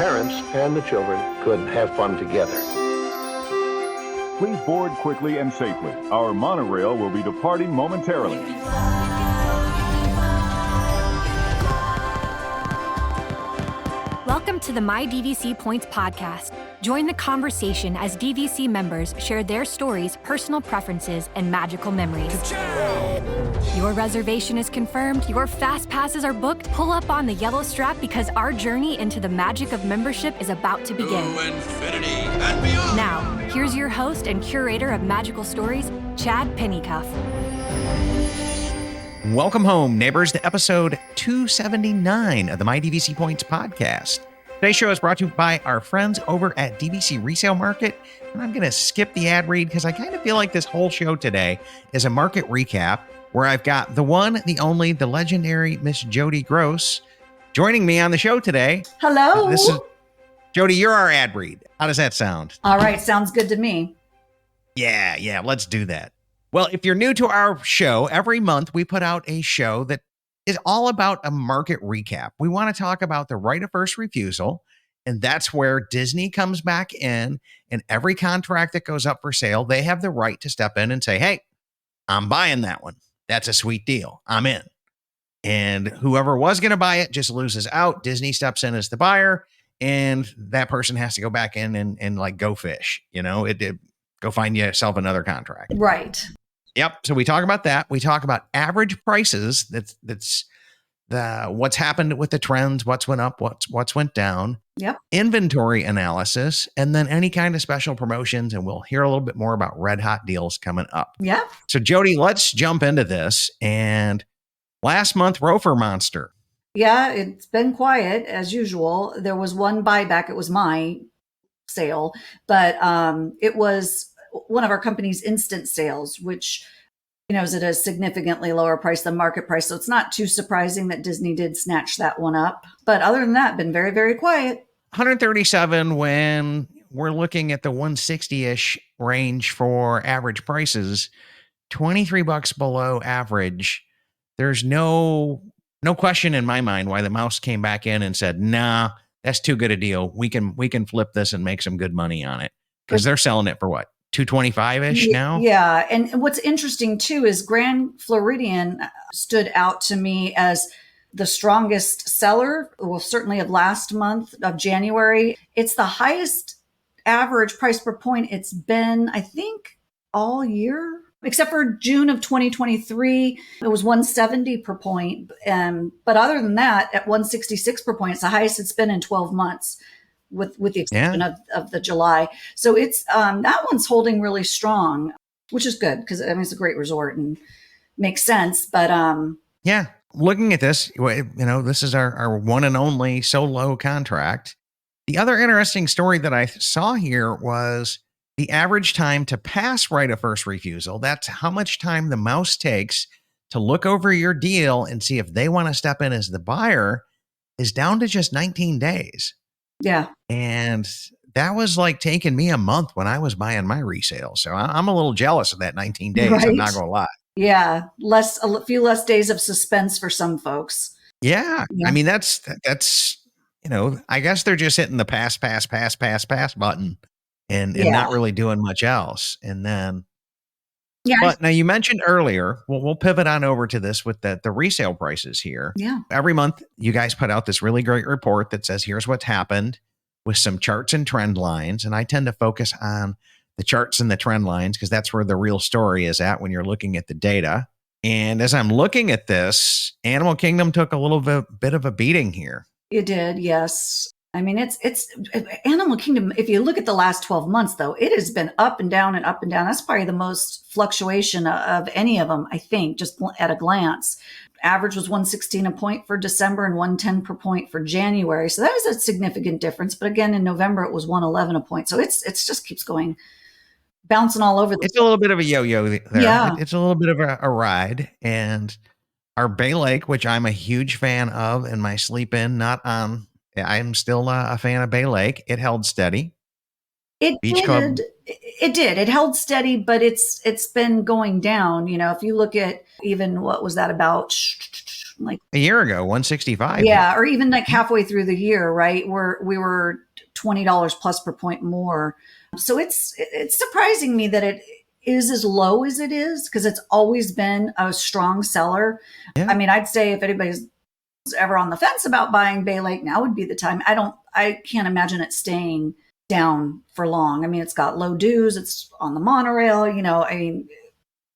parents and the children could have fun together. Please board quickly and safely. Our monorail will be departing momentarily. Welcome to the My DVC Points podcast. Join the conversation as DVC members share their stories, personal preferences, and magical memories. Your reservation is confirmed, your fast passes are booked. Pull up on the yellow strap because our journey into the magic of membership is about to begin. To infinity and beyond. Now, here's your host and curator of magical stories, Chad Pennycuff. Welcome home, neighbors, to episode 279 of the My DVC Points podcast. Today's show is brought to you by our friends over at DVC Resale Market. And I'm going to skip the ad read because I kind of feel like this whole show today is a market recap where I've got the one, the only, the legendary Miss Jody Gross joining me on the show today. Hello. This is Jody, you're our ad read. How does that sound? All right. Sounds good to me. Yeah, let's do that. Well, if you're new to our show, every month we put out a show that is all about a market recap. We want to talk about the right of first refusal, and that's where Disney comes back in, and every contract that goes up for sale, they have the right to step in and say, hey, I'm buying that one. That's a sweet deal. I'm in. And whoever was going to buy it just loses out. Disney steps in as the buyer, and that person has to go back in and like go fish, go find yourself another contract. Right. Yep. So we talk about that. We talk about average prices. That's the what's happened with the trends, what's went up, what's went down. Yep. Inventory analysis, and then any kind of special promotions. And we'll hear a little bit more about red hot deals coming up. Yeah. So Jody, let's jump into this. And last month, Rofer Monster. Yeah, it's been quiet as usual. There was one buyback. It was my sale, but it was one of our company's instant sales, which, is at a significantly lower price than market price. So it's not too surprising that Disney did snatch that one up. But other than that, been very, very quiet. 137 when we're looking at the 160-ish range for average prices, $23 below average. There's no question in my mind why the mouse came back in and said, nah, that's too good a deal. We can flip this and make some good money on it, because they're selling it for what? 225-ish now? Yeah. And what's interesting too is Grand Floridian stood out to me as the strongest seller, well, certainly of last month of January. It's the highest average price per point it's been, I think, all year, except for June of 2023. It was 170 per point. But other than that, at 166 per point, it's the highest it's been in 12 months. With the exception of the July. So it's that one's holding really strong, which is good because it's a great resort and makes sense. But yeah, looking at this, this is our one and only solo contract. The other interesting story that I saw here was the average time to pass right of first refusal. That's how much time the mouse takes to look over your deal and see if they want to step in as the buyer, is down to just 19 days. Yeah. And that was like taking me a month when I was buying my resale. So I'm a little jealous of that 19 days. Right? I'm not going to lie. Yeah. A few less days of suspense for some folks. Yeah. I mean, that's, I guess they're just hitting the pass button and not really doing much else. And then, but now you mentioned earlier, we'll pivot on over to this with the resale prices here. Yeah. Every month you guys put out this really great report that says, here's what's happened with some charts and trend lines. And I tend to focus on the charts and the trend lines because that's where the real story is at when you're looking at the data. And as I'm looking at this, Animal Kingdom took a little bit of a beating here. It did. Yes. I mean, it's Animal Kingdom. If you look at the last 12 months, though, it has been up and down and up and down. That's probably the most fluctuation of any of them, I think, just at a glance. Average was 116 a point for December and 110 per point for January. So that was a significant difference. But again, in November, it was 111 a point. So it's just keeps going, bouncing all over. It's a little bit of a yo-yo there. Yeah. It's a little bit of a ride. And our Bay Lake, which I'm a huge fan of in my sleep in, I'm still a fan of Bay Lake. It held steady. It did. It held steady, but it's been going down. If you look at even what was that about like A year ago, 165. yeah, or even like halfway through the year, right? We were $20 plus per point more. So it's surprising me that it is as low as it is because it's always been a strong seller. Yeah. I mean, I'd say if anybody's ever on the fence about buying Bay Lake, now would be the time. I can't imagine it staying down for long. I mean, it's got low dues, it's on the monorail, I mean,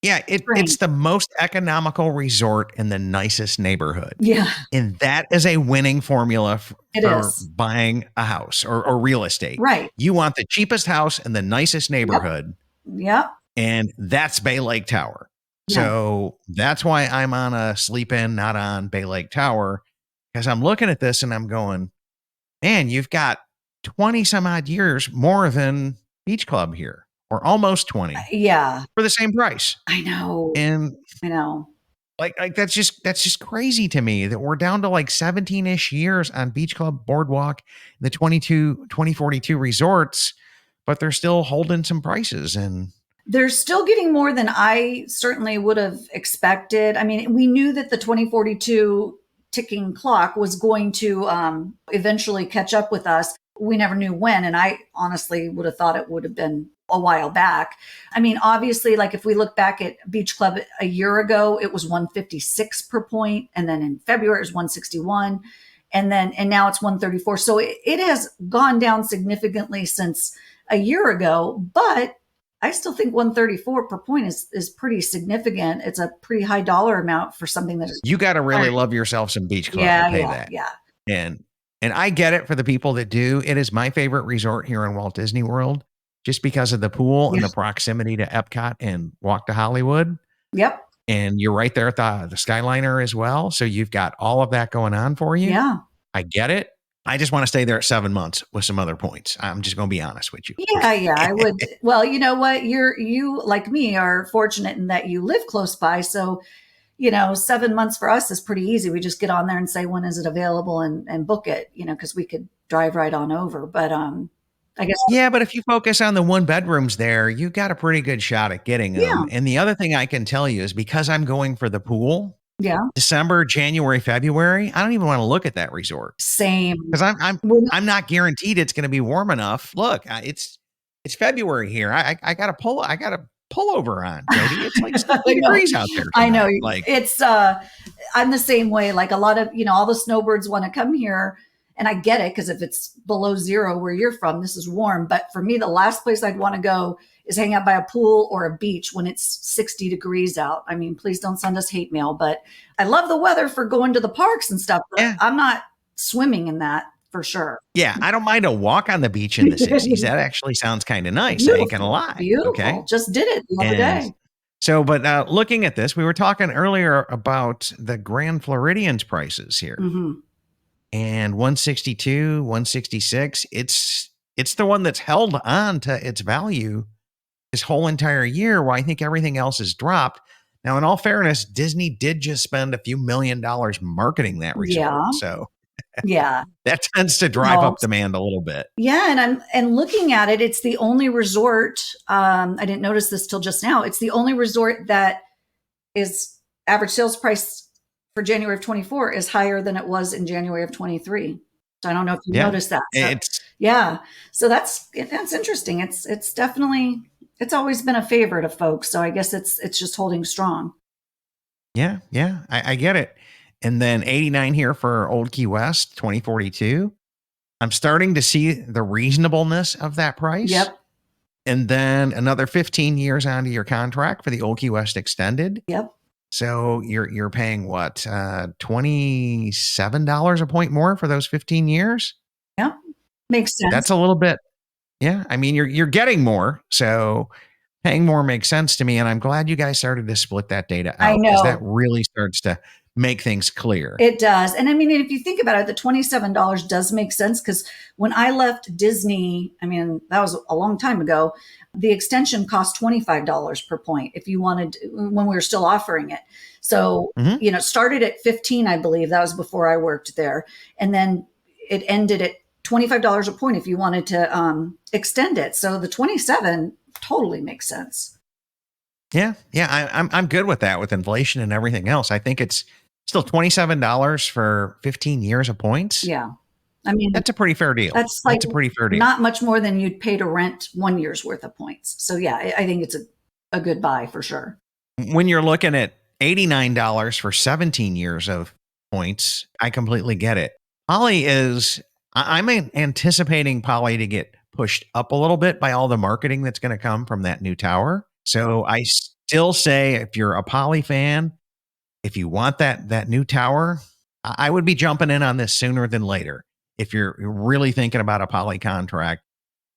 Yeah, it's the most economical resort in the nicest neighborhood. yeah, And that is a winning formula It for is. buying a house or real estate. right. You want the cheapest house in the nicest neighborhood, Yep. and that's Bay Lake Tower. Yeah. So that's why I'm on a sleep in, not on Bay Lake Tower, because I'm looking at this and I'm going, man, you've got 20 some odd years more than Beach Club here, or almost 20 Yeah, for the same price. I know. And I know. like that's just crazy to me that we're down to like 17-ish years on Beach Club, Boardwalk, the 2042 resorts, but they're still holding some prices. And They're still getting more than I certainly would have expected. I mean, we knew that the 2042 ticking clock was going to eventually catch up with us. We never knew when. And I honestly would have thought it would have been a while back. I mean, obviously, like if we look back at Beach Club a year ago, it was 156 per point. And then in February, it was 161. And now it's 134. So it has gone down significantly since a year ago, but I still think 134 per point is pretty significant. It's a pretty high dollar amount for something that is. you got to really love yourself some Beach Club to pay that. Yeah. And I get it for the people that do. It is my favorite resort here in Walt Disney World, just because of the pool and Yes. the proximity to Epcot and Walk to Hollywood. Yep. And you're right there at the Skyliner as well. So you've got all of that going on for you. Yeah. I get it. I just want to stay there at 7 months with some other points. I'm just going to be honest with you. Yeah. I would. Well, you know what? You like me are fortunate in that you live close by. So, 7 months for us is pretty easy. We just get on there and say, when is it available and book it, because we could drive right on over. But, I guess. Yeah, but if you focus on the one bedrooms there, you got a pretty good shot at getting them. Yeah. And the other thing I can tell you is because I'm going for the pool, Yeah. December, January, February, I don't even want to look at that resort Same. because I'm not guaranteed it's going to be warm enough. Look, it's February here. I got a pullover on, Jody. It's like 60 degrees out there I know. tonight. Like, It's I'm the same way. Like a lot of, all the snowbirds want to come here, and I get it because if it's below zero where you're from, this is warm. But for me, the last place I'd want to go is hang out by a pool or a beach when it's 60 degrees out. I mean, please don't send us hate mail, but I love the weather for going to the parks and stuff. But Yeah. I'm not swimming in that for sure. yeah, I don't mind a walk on the beach in the 60s. That actually sounds kind of nice. I ain't going to lie. Beautiful. Okay. Just did it the other And day. so, but looking at this, we were talking earlier about the Grand Floridian's prices here. hmm And 162, 166, it's the one that's held on to its value this whole entire year, while I think everything else has dropped. Now, in all fairness, Disney did just spend a few $1 million marketing that resort. Yeah. So Yeah. that tends to drive Well, up demand a little bit. Yeah, and looking at it, it's the only resort. I didn't notice this till just now. It's the only resort that is average sales price for January of 24 is higher than it was in January of 23. So I don't know if you Yeah. noticed that. So, It's yeah, so that's interesting. It's definitely it's always been a favorite of folks. So I guess it's just holding strong. yeah, I get it. And then 89 here for Old Key West, 2042. I'm starting to see the reasonableness of that price. Yep, And then another 15 years onto your contract for the Old Key West Extended. yep, So you're paying what, $27 a point more for those 15 years? yep. Makes sense. That's a little bit. Yeah. I mean, you're getting more. So paying more makes sense to me. And I'm glad you guys started to split that data out. I know. That really starts to make things clear. It does. And I mean, if you think about it, the $27 does make sense because when I left Disney, I mean, that was a long time ago, the extension cost $25 per point if you wanted, when we were still offering it. So, Mhm. it started at 15, I believe. That was before I worked there. And then it ended at $25 a point if you wanted to extend it. So the 27 totally makes sense. Yeah. I'm good with that with inflation and everything else. I think it's Still $27 for 15 years of points. Yeah. I mean, That's a pretty fair deal. that's like a pretty fair deal. not much more than you'd pay to rent 1 year's worth of points. So yeah, I think it's a good buy for sure. When you're looking at $89 for 17 years of points, I completely get it. Poly is, I'm anticipating Poly to get pushed up a little bit by all the marketing that's going to come from that new tower. So I still say, if you're a Poly fan, if you want that new tower, I would be jumping in on this sooner than later. If you're really thinking about a Poly contract,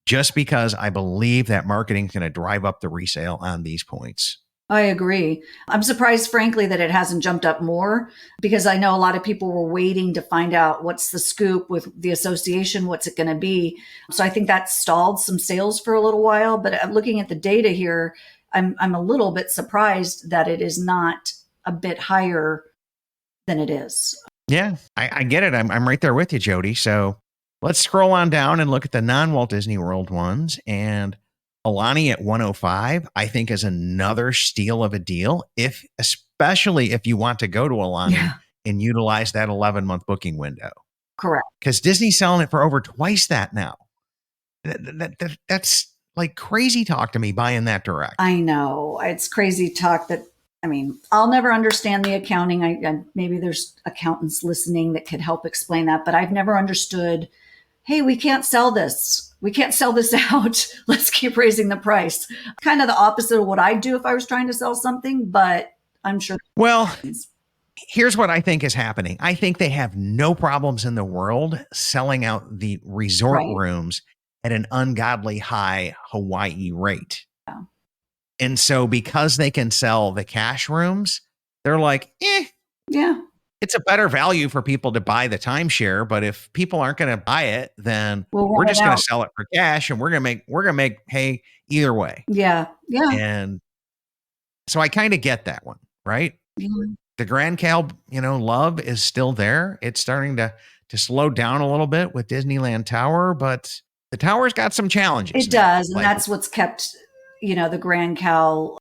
just because I believe that marketing is going to drive up the resale on these points. I agree. I'm surprised, frankly, that it hasn't jumped up more, because I know a lot of people were waiting to find out what's the scoop with the association, what's it going to be. So I think that stalled some sales for a little while. But looking at the data here, I'm a little bit surprised that it is not a bit higher than it is. Yeah, I get it. I'm right there with you, Jody. So let's scroll on down and look at the non-Walt Disney World ones. And Aulani at 105, I think, is another steal of a deal, especially if you want to go to Aulani and utilize that 11-month booking window. Correct. Because Disney's selling it for over twice that now. That's like crazy talk to me buying that direct. I know. It's crazy talk that, I mean, I'll never understand the accounting. I maybe there's accountants listening that could help explain that, but I've never understood, hey, we can't sell this. We can't sell this out. Let's keep raising the price. Kind of the opposite of what I'd do if I was trying to sell something, but I'm sure. Well, here's what I think is happening. I think they have no problems in the world selling out the resort rooms at an ungodly high Hawaii rate. Yeah. And so because they can sell the cash rooms, they're like, yeah, it's a better value for people to buy the timeshare. But if people aren't going to buy it, then we're just going to sell it for cash, and we're going to make hay either way. Yeah. Yeah. And so I kind of get that one, right? Yeah. The Grand Cal, love is still there. It's starting to slow down a little bit with Disneyland Tower, but the tower's got some challenges. It does. And that's what's kept, the Grand Cal,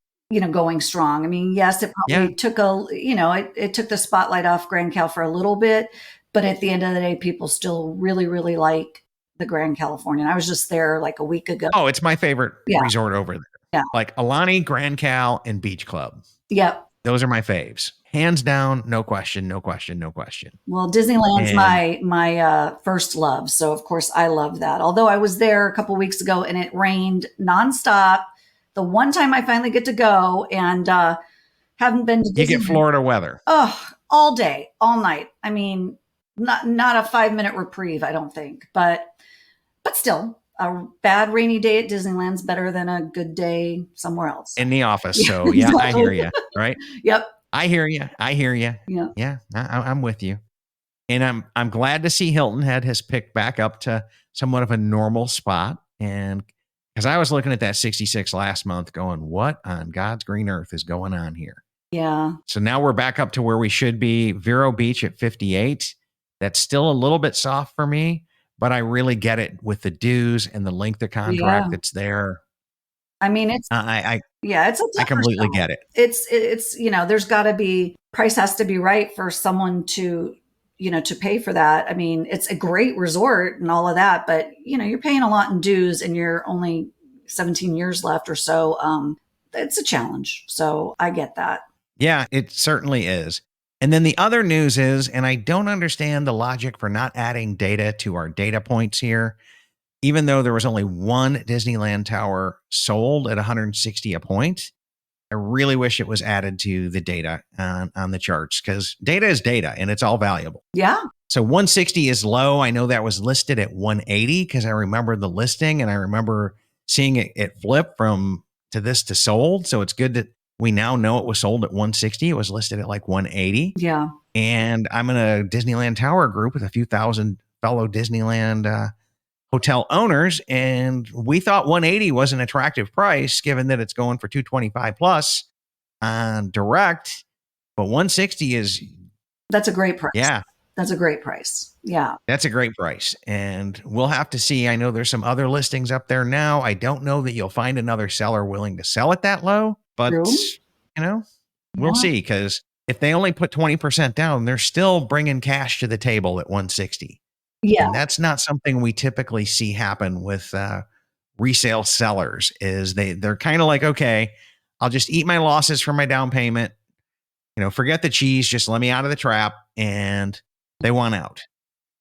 going strong. I mean, yes, it probably took it took the spotlight off Grand Cal for a little bit, but at the end of the day, people still really, really like the Grand Californian. I was just there like a week ago. Oh, it's my favorite resort over there. Yeah. Like Aulani, Grand Cal, and Beach Club. Yep. Those are my faves. Hands down, no question. Well, Disneyland's my first love. So of course I love that. Although I was there a couple weeks ago and it rained nonstop. The one time I finally get to go, and haven't been to Disneyland. You get Florida weather. Oh, all day, all night. I mean, not a 5-minute reprieve, I don't think, but still, a bad rainy day at Disneyland's better than a good day somewhere else. In the office. So yeah, exactly. I hear you. Right. Yep. I hear you. Yeah. I'm with you. And I'm glad to see Hilton Head has picked back up to somewhat of a normal spot. And because I was looking at that 66 last month going, what on God's green earth is going on here? Yeah. So now we're back up to where we should be. Vero Beach at 58. That's still a little bit soft for me, but I really get it with the dues and the length of contract that's there. I mean, it's I completely get it. It's there's got to be, price has to be right for someone to pay for that. I mean, it's a great resort and all of that, but you're paying a lot in dues and you're only 17 years left or so. It's a challenge. So I get that. Yeah, it certainly is. And then the other news is, and I don't understand the logic for not adding data to our data points here, even though there was only one Disneyland tower sold at 160 a point. I really wish it was added to the data on the charts, because data is data and it's all valuable. Yeah. So 160 is low. I know that was listed at 180 because I remember the listing and I remember seeing it flip from to this to sold. So it's good that we now know it was sold at 160. It was listed at like 180. Yeah. And I'm in a Disneyland Tower group with a few thousand fellow Disneyland hotel owners, and we thought 180 was an attractive price given that it's going for 225 plus on direct, but 160 is, that's a great price. Yeah. That's a great price. Yeah. That's a great price. And we'll have to see. I know there's some other listings up there now. I don't know that you'll find another seller willing to sell it that low, but we'll see, because if they only put 20% down, they're still bringing cash to the table at 160. Yeah. And that's not something we typically see happen with resale sellers. Is they're kind of like, okay, I'll just eat my losses from my down payment. Forget the cheese, just let me out of the trap, and they want out.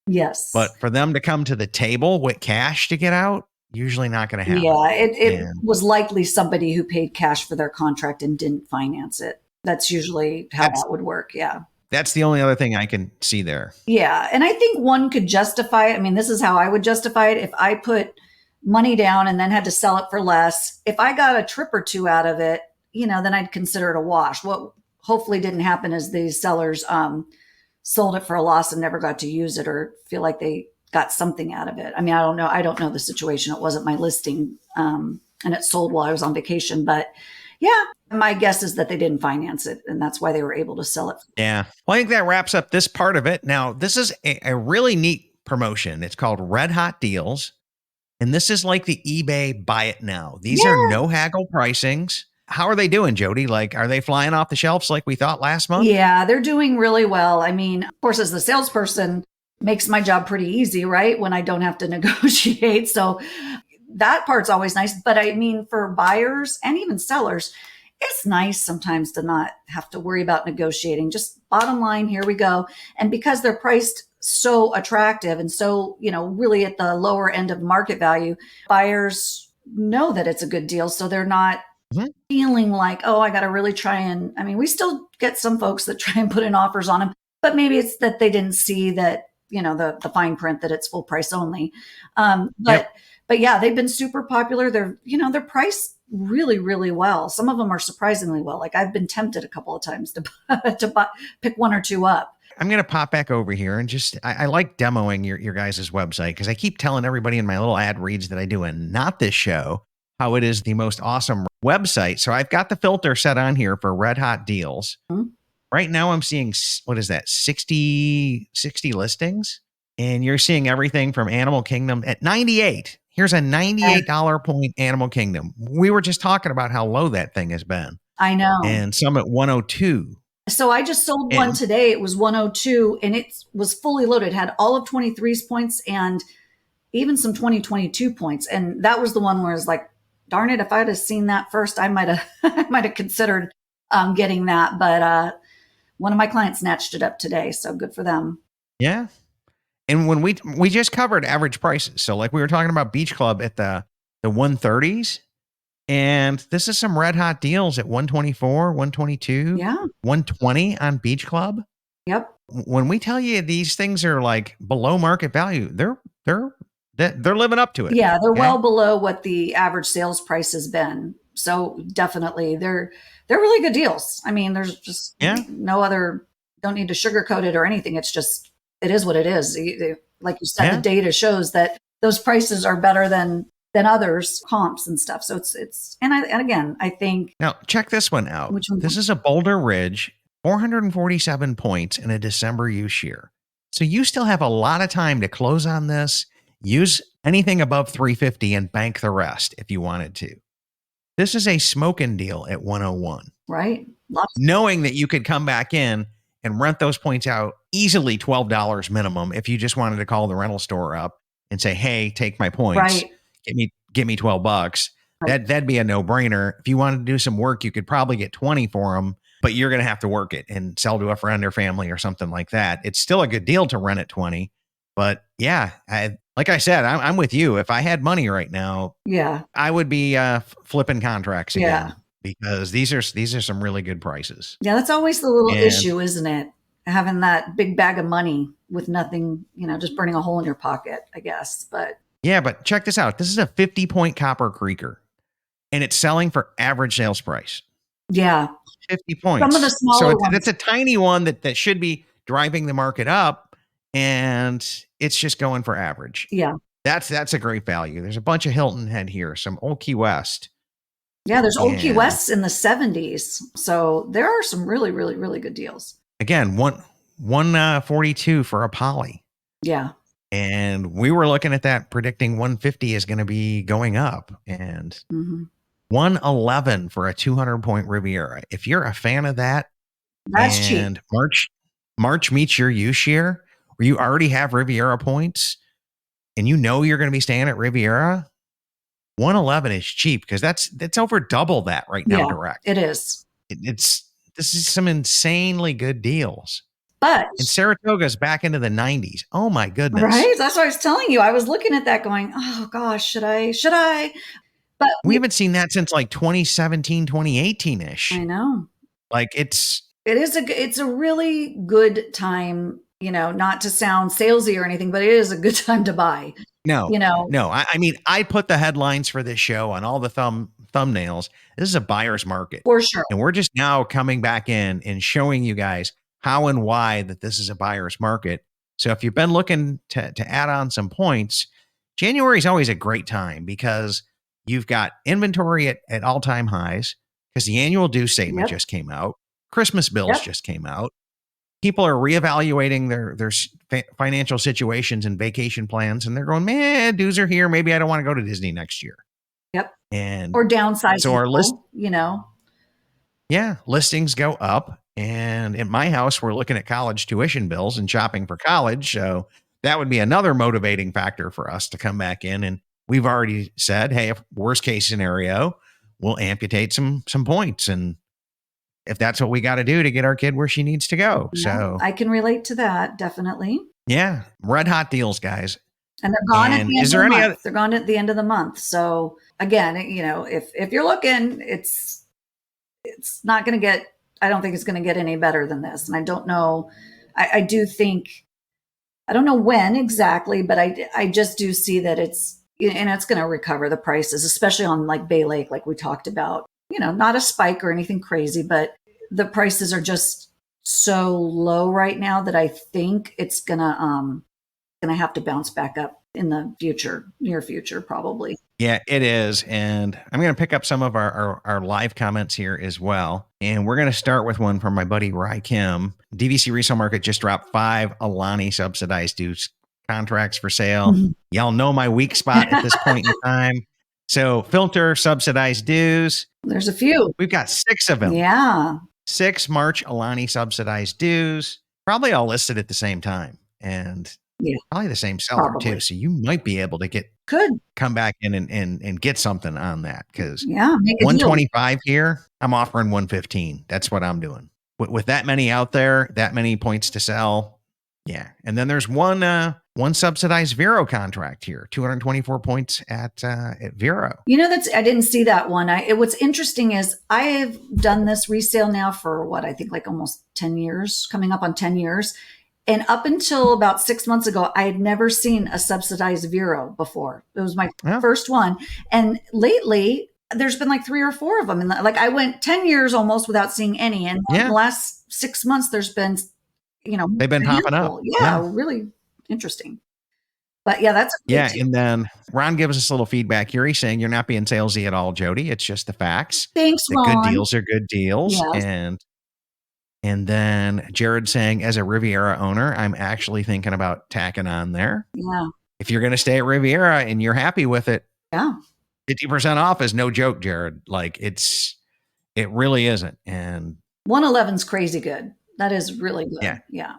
Yes. But for them to come to the table with cash to get out, usually not going to happen. Yeah, it was likely somebody who paid cash for their contract and didn't finance it. That's usually how that would work. Yeah. That's the only other thing I can see there. Yeah. And I think one could justify it. I mean, this is how I would justify it. If I put money down and then had to sell it for less, if I got a trip or two out of it, then I'd consider it a wash. What hopefully didn't happen is these sellers sold it for a loss and never got to use it or feel like they got something out of it. I mean, I don't know. I don't know the situation. It wasn't my listing and it sold while I was on vacation. But yeah, my guess is that they didn't finance it and that's why they were able to sell it. Yeah. Well, I think that wraps up this part of it. Now, this is a really neat promotion. It's called Red Hot Deals. And this is like the eBay buy it now. These are no haggle pricings. How are they doing, Jody? Like, are they flying off the shelves like we thought last month? Yeah, they're doing really well. I mean, of course, as the salesperson, makes my job pretty easy, right? When I don't have to negotiate. So that part's always nice. But I mean, for buyers and even sellers, it's nice sometimes to not have to worry about negotiating. Just bottom line, here we go. And because they're priced so attractive and so, really at the lower end of market value, buyers know that it's a good deal. So they're not feeling like, oh, I got to really try and, I mean, we still get some folks that try and put in offers on them, but maybe it's that they didn't see that, the fine print that it's full price only. But yeah, they've been super popular. They're priced really, really well. Some of them are surprisingly well. Like I've been tempted a couple of times to pick one or two up. I'm going to pop back over here and just, I like demoing your guys' website because I keep telling everybody in my little ad reads that I do and not this show how it is the most awesome website. So I've got the filter set on here for Red Hot Deals. Mm-hmm. Right now I'm seeing, what is that, 60 listings? And you're seeing everything from Animal Kingdom at 98. Here's a $98 point Animal Kingdom. We were just talking about how low that thing has been. I know. And some at 102. So I just sold one today. It was 102 and it was fully loaded. It had all of 23's points and even some 2022 points. And that was the one where it's like, darn it, if I'd have seen that first, I might have considered getting that. But one of my clients snatched it up today. So good for them. Yeah. And when we just covered average prices. So like we were talking about Beach Club at the 130s. And this is some Red Hot Deals at 124, 122, 120 on Beach Club. Yep. When we tell you these things are like below market value, they're living up to it. Yeah, they're well below what the average sales price has been. So definitely they're really good deals. I mean, there's just no other, don't need to sugarcoat it or anything. It's just, it is what it is. Like you said, the data shows that those prices are better than others, comps and stuff. So it's and again, I think. Now check this one out. Which one? This is a Boulder Ridge, 447 points in a December use year. So you still have a lot of time to close on this. Use anything above 350 and bank the rest if you wanted to. This is a smoking deal at 101. Right. Knowing that you could come back in and rent those points out easily $12 minimum if you just wanted to call the rental store up and say, hey, take my points. Right. Give me $12. Right. That'd be a no-brainer. If you wanted to do some work, you could probably get 20 for them, but you're going to have to work it and sell to a friend or family or something like that. It's still a good deal to rent at 20, but yeah, like I said, I'm with you. If I had money right now, I would be flipping contracts again because these are some really good prices. Yeah, that's always the little issue, isn't it? Having that big bag of money with nothing, just burning a hole in your pocket, I guess. But yeah, but check this out. This is a 50-point Copper Creeker, and it's selling for average sales price. Yeah. 50 points. Some of the smaller ones. It's a tiny one that should be driving the market up, and it's just going for average. Yeah. That's a great value. There's a bunch of Hilton Head here, some Old Key West. Yeah, there's Old Key Wests in the 70s. So there are some really, really, really good deals. Again, 142 for a poly. Yeah. And we were looking at that, predicting 150 is going to be going up, and 111 for a 200-point Riviera. If you're a fan of that, That's cheap. And March meets your use year where you already have Riviera points and you know you're going to be staying at Riviera. 111 is cheap because that's over double that right now. Yeah, direct. it is. This is some insanely good deals. But And Saratoga's back into the 90s. Oh my goodness. right, that's what I was telling you. I was looking at that going, oh gosh, should I? But We haven't seen that since like 2017, 2018-ish. I know. Like it's It's a really good time, not to sound salesy or anything, but it is a good time to buy. no. You know. No, I mean, I put the headlines for this show on all the thumbnails. This is a buyer's market. For sure. And we're just now coming back in and showing you guys how and why that this is a buyer's market. So if you've been looking to add on some points, January is always a great time because you've got inventory at all-time highs because the annual due statement just came out. Christmas bills just came out. People are reevaluating their financial situations and vacation plans, and they're going, man, dues are here. Maybe I don't want to go to Disney next year. Yep. And Or downsize. so our list, people. listings go up. And in my house, we're looking at college tuition bills and shopping for college. So that would be another motivating factor for us to come back in. And we've already said, hey, if worst case scenario, we'll amputate some points. And if that's what we got to do to get our kid where she needs to go. Yeah, So I can relate to that, definitely. yeah, red hot deals, guys. And they're gone at And the end is of there the any month. other- They're gone at the end of the month. So again, if you're looking, it's not going to get, I don't think it's going to get any better than this. And I don't know, I do think, I don't know when exactly, but I just do see that it's going to recover the prices, especially on like Bay Lake, like we talked about, not a spike or anything crazy, but the prices are just so low right now that I think it's going to have to bounce back up in the near future, probably. Yeah, it is. And I'm going to pick up some of our live comments here as well. And we're going to start with one from my buddy Rai Kim. DVC resale market just dropped 5 Alani subsidized dues contracts for sale. Mhm. Y'all know my weak spot at this point in time. So filter subsidized dues. There's a few. We've got 6 of them. Yeah. 6 March Alani subsidized dues, probably all listed at the same time. And probably the same seller Probably. too. So you might be able to Could. come back in and get something on that because Yeah. Make a deal. 125 here, I'm offering 115. That's what I'm doing. With that many out there, that many points to sell. Yeah. And then there's one subsidized Vero contract here, 224 points at Vero. I didn't see that one. What's interesting is I have done this resale now for I think like almost 10 years, coming up on 10 years. And up until about 6 months ago, I had never seen a subsidized Vero before. It was my first one. And lately, there's been like 3 or 4 of them. And like I went 10 years almost without seeing any. And in the last 6 months, there's been, they've been popping up. Yeah, really interesting. But yeah, that's a good And then Ron gives us a little feedback here. He's saying you're not being salesy at all, Jody. It's just the facts. Thanks, The Ron. good deals are good deals. Yes. And then Jared saying, as a Riviera owner, I'm actually thinking about tacking on there. Yeah. If you're going to stay at Riviera and you're happy with it, Yeah. 50% off is no joke, Jared. Like it really isn't. And 111's crazy good. That is really good. Yeah. Yeah.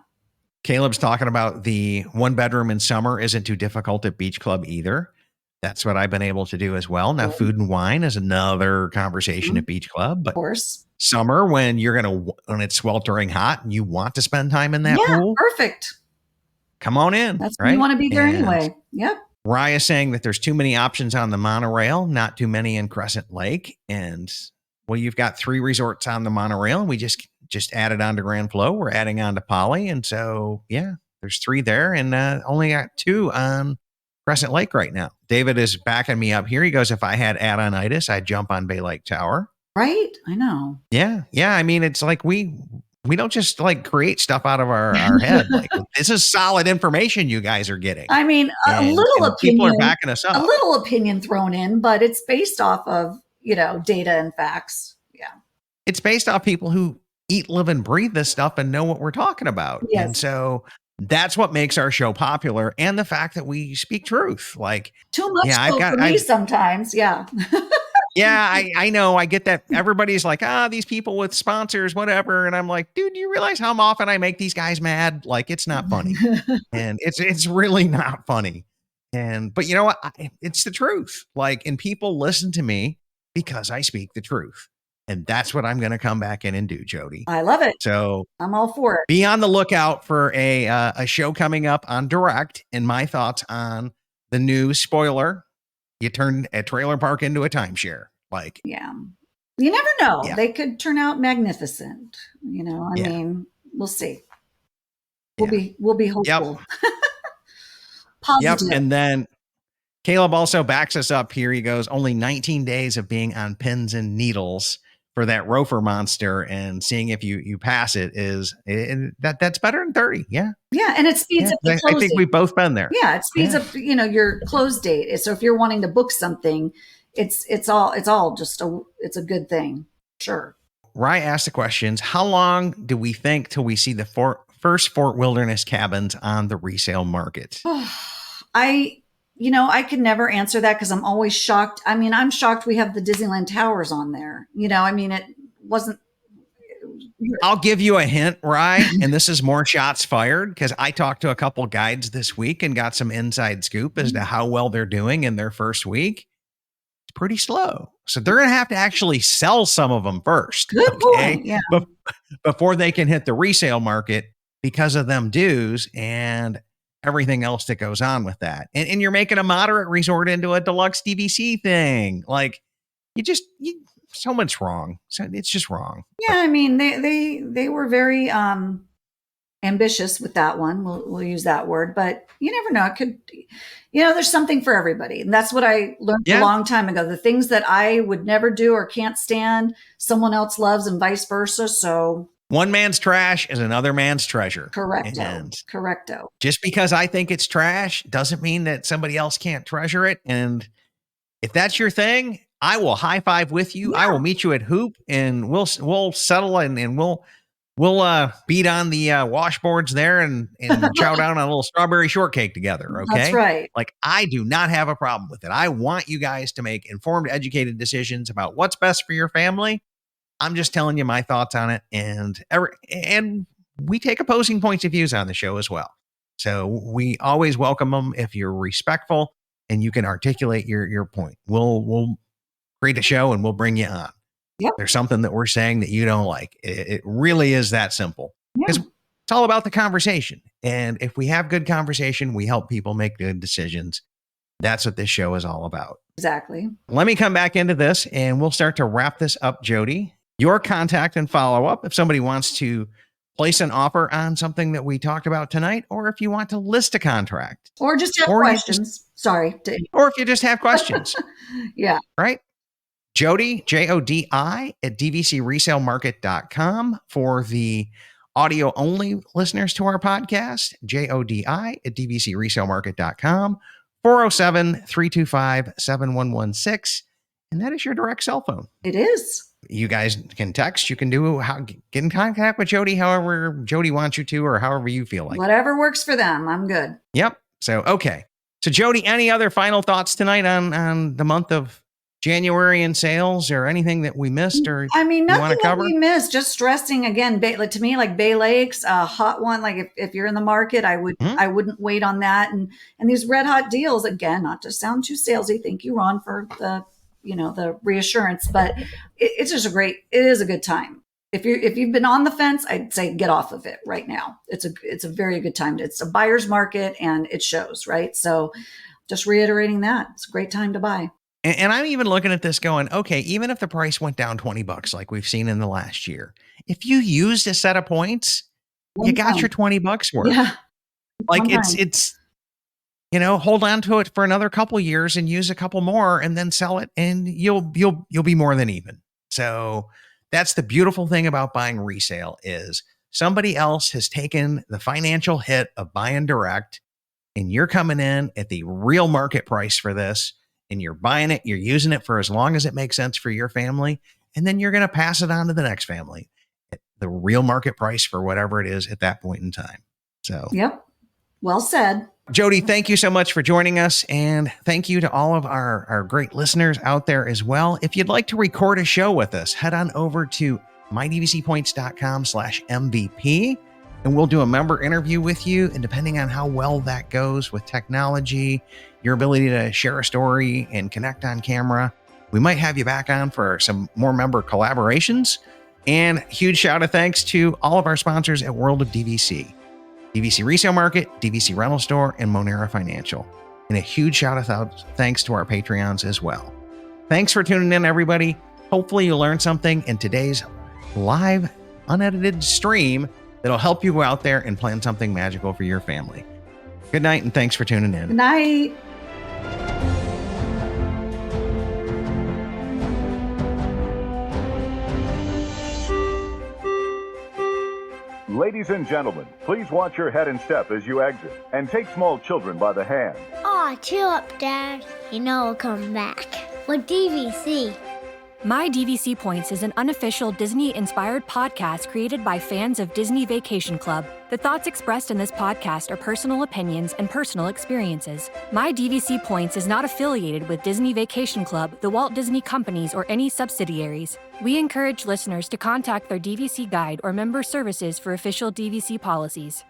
Caleb's talking about the 1 bedroom in summer isn't too difficult at Beach Club either. That's what I've been able to do as well. Now, food and wine is another conversation at Beach Club, but Of course. summer when when it's sweltering hot and you want to spend time in that Yeah. pool, Perfect. come on in. That's right? when you want to be there And anyway. Yep. Raya saying that there's too many options on the monorail, not too many in Crescent Lake. And well, you've got 3 resorts on the monorail, and we just added on to Grand Flow. We're adding on to Poly. And so, yeah, there's 3 there and only got 2 on Crescent Lake right now. David is backing me up here. He goes, if I had add-on-itis, I'd jump on Bay Lake Tower. Right. I know. Yeah. Yeah. I mean, it's like we don't just like create stuff out of our head. Like this is solid information you guys are getting. I mean, And little people opinion, are backing us up. a little opinion thrown in, but it's based off of, data and facts. Yeah. It's based off people who eat, live, and breathe this stuff and know what we're talking about. Yes. And so that's what makes our show popular, and the fact that we speak truth. Like Too much Yeah, for me sometimes. Yeah. Yeah, I know. I get that. Everybody's like, these people with sponsors, whatever. And I'm like, dude, do you realize how often I make these guys mad? Like, it's not funny. And it's really not funny. But you know what? It's the truth. Like, and people listen to me because I speak the truth. And that's what I'm going to come back in and do, Jody. I love it. So I'm all for it. be on the lookout for a show coming up on Direct and my thoughts on the new spoiler. You turn a trailer park into a timeshare. Like, yeah, you never know. Yeah. They could turn out magnificent. You know, I mean, we'll see. We'll be hopeful. Positive. Yep. And then Caleb also backs us up here. He goes, only 19 days of being on pins and needles for that Rofer monster, and seeing if you pass it that's better than 30. Yeah. Yeah. And it speeds up the close I think date. we've both been there. Yeah. It speeds up, your close date. So if you're wanting to book something, it's all just it's a good thing. Sure. Rye asked the questions. How long do we think till we see the first Fort Wilderness cabins on the resale market? I could never answer that because I'm always shocked. I mean, I'm shocked we have the Disneyland Towers on there. It wasn't. I'll give you a hint, Rye, and this is more shots fired because I talked to a couple guides this week and got some inside scoop as to how well they're doing in their first week. It's pretty slow. So they're going to have to actually sell some of them first. Good point. Yeah. Before they can hit the resale market because of them dues and everything else that goes on with that. And you're making a moderate resort into a deluxe DVC thing. Like so much wrong. So it's just wrong. Yeah. I mean, they were very, ambitious with that one. We'll use that word, but you never know. It could, there's something for everybody. And that's what I learned a long time ago. The things that I would never do or can't stand, someone else loves, and vice versa. So one man's trash is another man's treasure. Correcto. Just because I think it's trash doesn't mean that somebody else can't treasure it. And if that's your thing, I will high five with you. Yeah. I will meet you at Hoop, and we'll settle and we'll beat on the washboards there and chow down on a little strawberry shortcake together. Okay. That's right. Like, I do not have a problem with it. I want you guys to make informed, educated decisions about what's best for your family. I'm just telling you my thoughts on it, and we take opposing points of views on the show as well. So we always welcome them if you're respectful and you can articulate your point. We'll create a show and we'll bring you on. Yep. There's something that we're saying that you don't like. It really is that simple. Because it's all about the conversation. And if we have good conversation, we help people make good decisions. That's what this show is all about. Exactly. Let me come back into this and we'll start to wrap this up, Jody. Your contact and follow-up if somebody wants to place an offer on something that we talked about tonight, or if you want to list a contract. Or just have questions. Or if you just have questions. Yeah. Right? Jody, Jodi, at dvcresalemarket.com. For the audio-only listeners to our podcast, Jodi at dvcresalemarket.com, 407-325-7116. And that is your direct cell phone. It is. You guys can text. You can get in contact with Jodi however Jodi wants you to, or however you feel like. Whatever works for them. I'm good. Yep. So, okay. So, Jodi, any other final thoughts tonight on the month of January in sales, or anything that we missed, or nothing that we missed? Just stressing again, to me, like Bay Lakes, a hot one. Like if you're in the market, I wouldn't wait on that. And these red hot deals, again, not to sound too salesy. Thank you, Ron, for the reassurance, but it is a good time. If you've been on the fence, I'd say get off of it right now. It's a very good time. It's a buyer's market and it shows, right? So just reiterating that, it's a great time to buy. And I'm even looking at this going, okay, even if the price went down $20 like we've seen in the last year, if you used a set of points, you got your $20 worth. Yeah. Like it's hold on to it for another couple years and use a couple more and then sell it, and you'll be more than even. So that's the beautiful thing about buying resale, is somebody else has taken the financial hit of buying direct, and you're coming in at the real market price for this, and you're buying it, you're using it for as long as it makes sense for your family, and then you're going to pass it on to the next family at the real market price for whatever it is at that point in time. So, yep. Well said. Jody, thank you so much for joining us. And thank you to all of our great listeners out there as well. If you'd like to record a show with us, head on over to mydvcpoints.com/MVP and we'll do a member interview with you. And depending on how well that goes with technology, your ability to share a story and connect on camera, we might have you back on for some more member collaborations. And huge shout of thanks to all of our sponsors at World of DVC. DVC Resale Market, DVC Rental Store, and Monera Financial. And a huge shout out thanks to our Patreons as well. Thanks for tuning in, everybody. Hopefully you learned something in today's live, unedited stream that'll help you go out there and plan something magical for your family. Good night, and thanks for tuning in. Good night. Ladies and gentlemen, please watch your head and step as you exit, and take small children by the hand. Aw, chill up, Dad. You know I'll come back. With DVC. My DVC Points is an unofficial Disney-inspired podcast created by fans of Disney Vacation Club. The thoughts expressed in this podcast are personal opinions and personal experiences. My DVC Points is not affiliated with Disney Vacation Club, the Walt Disney Companies, or any subsidiaries. We encourage listeners to contact their DVC guide or member services for official DVC policies.